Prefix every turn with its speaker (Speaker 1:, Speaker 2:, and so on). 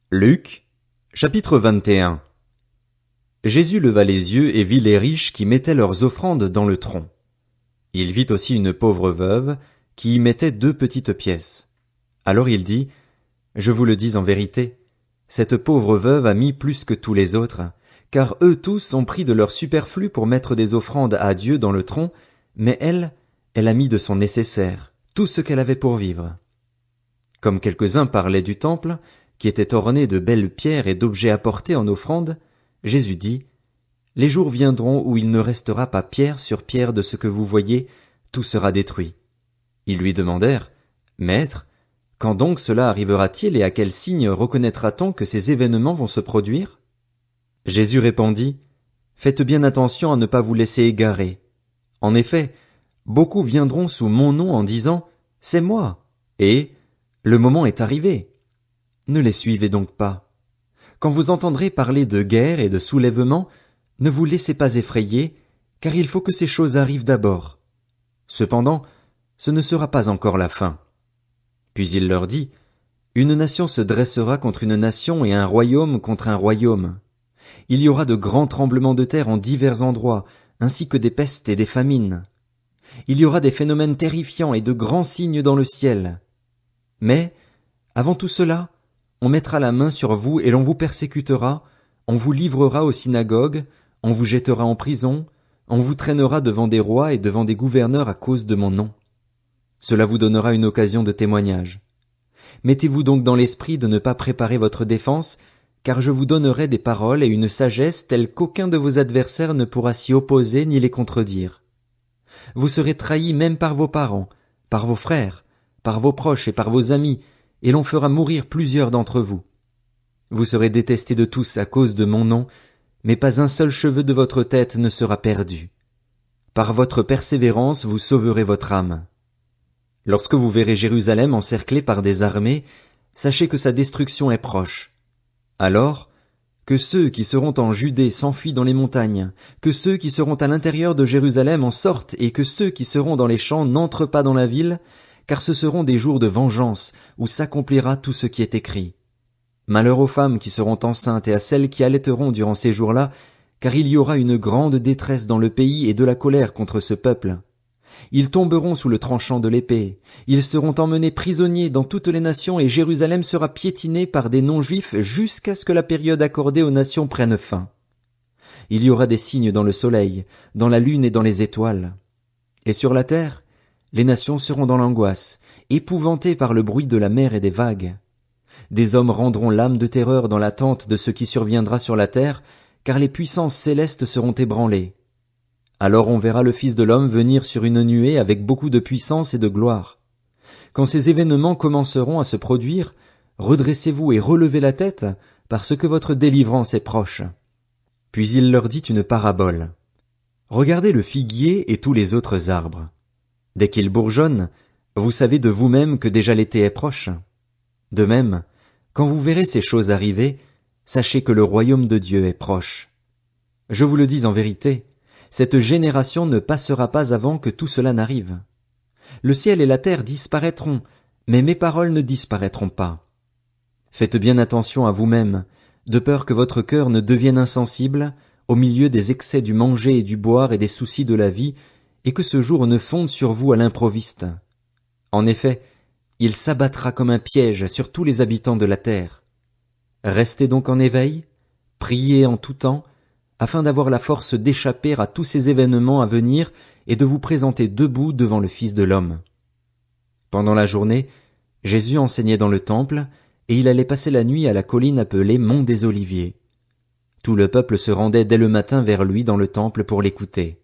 Speaker 1: Luc, chapitre 21. Jésus leva les yeux et vit les riches qui mettaient leurs offrandes dans le tronc. Il vit aussi une pauvre veuve qui y mettait 2 petites pièces. Alors il dit, Je vous le dis en vérité, cette pauvre veuve a mis plus que tous les autres, car eux tous ont pris de leur superflu pour mettre des offrandes à Dieu dans le tronc, mais elle a mis de son nécessaire, tout ce qu'elle avait pour vivre. Comme quelques-uns parlaient du temple, qui était orné de belles pierres et d'objets apportés en offrande, Jésus dit, Les jours viendront où il ne restera pas pierre sur pierre de ce que vous voyez, tout sera détruit. Ils lui demandèrent, Maître, quand donc cela arrivera-t-il et à quel signe reconnaîtra-t-on que ces événements vont se produire? Jésus répondit, Faites bien attention à ne pas vous laisser égarer. En effet, beaucoup viendront sous mon nom en disant, C'est moi, et le moment est arrivé. Ne les suivez donc pas. Quand vous entendrez parler de guerre et de soulèvement, ne vous laissez pas effrayer, car il faut que ces choses arrivent d'abord. Cependant, ce ne sera pas encore la fin. Puis il leur dit, Une nation se dressera contre une nation et un royaume contre un royaume. Il y aura de grands tremblements de terre en divers endroits, ainsi que des pestes et des famines. Il y aura des phénomènes terrifiants et de grands signes dans le ciel. Mais, avant tout cela, on mettra la main sur vous et l'on vous persécutera, on vous livrera aux synagogues, on vous jettera en prison, on vous traînera devant des rois et devant des gouverneurs à cause de mon nom. Cela vous donnera une occasion de témoignage. Mettez-vous donc dans l'esprit de ne pas préparer votre défense, car je vous donnerai des paroles et une sagesse telle qu'aucun de vos adversaires ne pourra s'y opposer ni les contredire. Vous serez trahis même par vos parents, par vos frères, par vos proches et par vos amis, et l'on fera mourir plusieurs d'entre vous. Vous serez détestés de tous à cause de mon nom, mais pas un seul cheveu de votre tête ne sera perdu. Par votre persévérance vous sauverez votre âme. Lorsque vous verrez Jérusalem encerclée par des armées, sachez que sa destruction est proche. Alors, que ceux qui seront en Judée s'enfuient dans les montagnes, que ceux qui seront à l'intérieur de Jérusalem en sortent, et que ceux qui seront dans les champs n'entrent pas dans la ville, car ce seront des jours de vengeance, où s'accomplira tout ce qui est écrit. Malheur aux femmes qui seront enceintes et à celles qui allaiteront durant ces jours-là, car il y aura une grande détresse dans le pays et de la colère contre ce peuple. Ils tomberont sous le tranchant de l'épée, ils seront emmenés prisonniers dans toutes les nations et Jérusalem sera piétinée par des non-juifs jusqu'à ce que la période accordée aux nations prenne fin. Il y aura des signes dans le soleil, dans la lune et dans les étoiles. Et sur la terre, les nations seront dans l'angoisse, épouvantées par le bruit de la mer et des vagues. Des hommes rendront l'âme de terreur dans l'attente de ce qui surviendra sur la terre, car les puissances célestes seront ébranlées. Alors on verra le Fils de l'homme venir sur une nuée avec beaucoup de puissance et de gloire. Quand ces événements commenceront à se produire, redressez-vous et relevez la tête, parce que votre délivrance est proche. Puis il leur dit une parabole. Regardez le figuier et tous les autres arbres. Dès qu'ils bourgeonnent, vous savez de vous-même que déjà l'été est proche. De même, quand vous verrez ces choses arriver, sachez que le royaume de Dieu est proche. Je vous le dis en vérité, cette génération ne passera pas avant que tout cela n'arrive. Le ciel et la terre disparaîtront, mais mes paroles ne disparaîtront pas. Faites bien attention à vous-même, de peur que votre cœur ne devienne insensible, au milieu des excès du manger et du boire et des soucis de la vie, et que ce jour ne fonde sur vous à l'improviste. En effet, il s'abattra comme un piège sur tous les habitants de la terre. Restez donc en éveil, priez en tout temps, afin d'avoir la force d'échapper à tous ces événements à venir et de vous présenter debout devant le Fils de l'homme. Pendant la journée, Jésus enseignait dans le temple, et il allait passer la nuit à la colline appelée Mont des Oliviers. Tout le peuple se rendait dès le matin vers lui dans le temple pour l'écouter.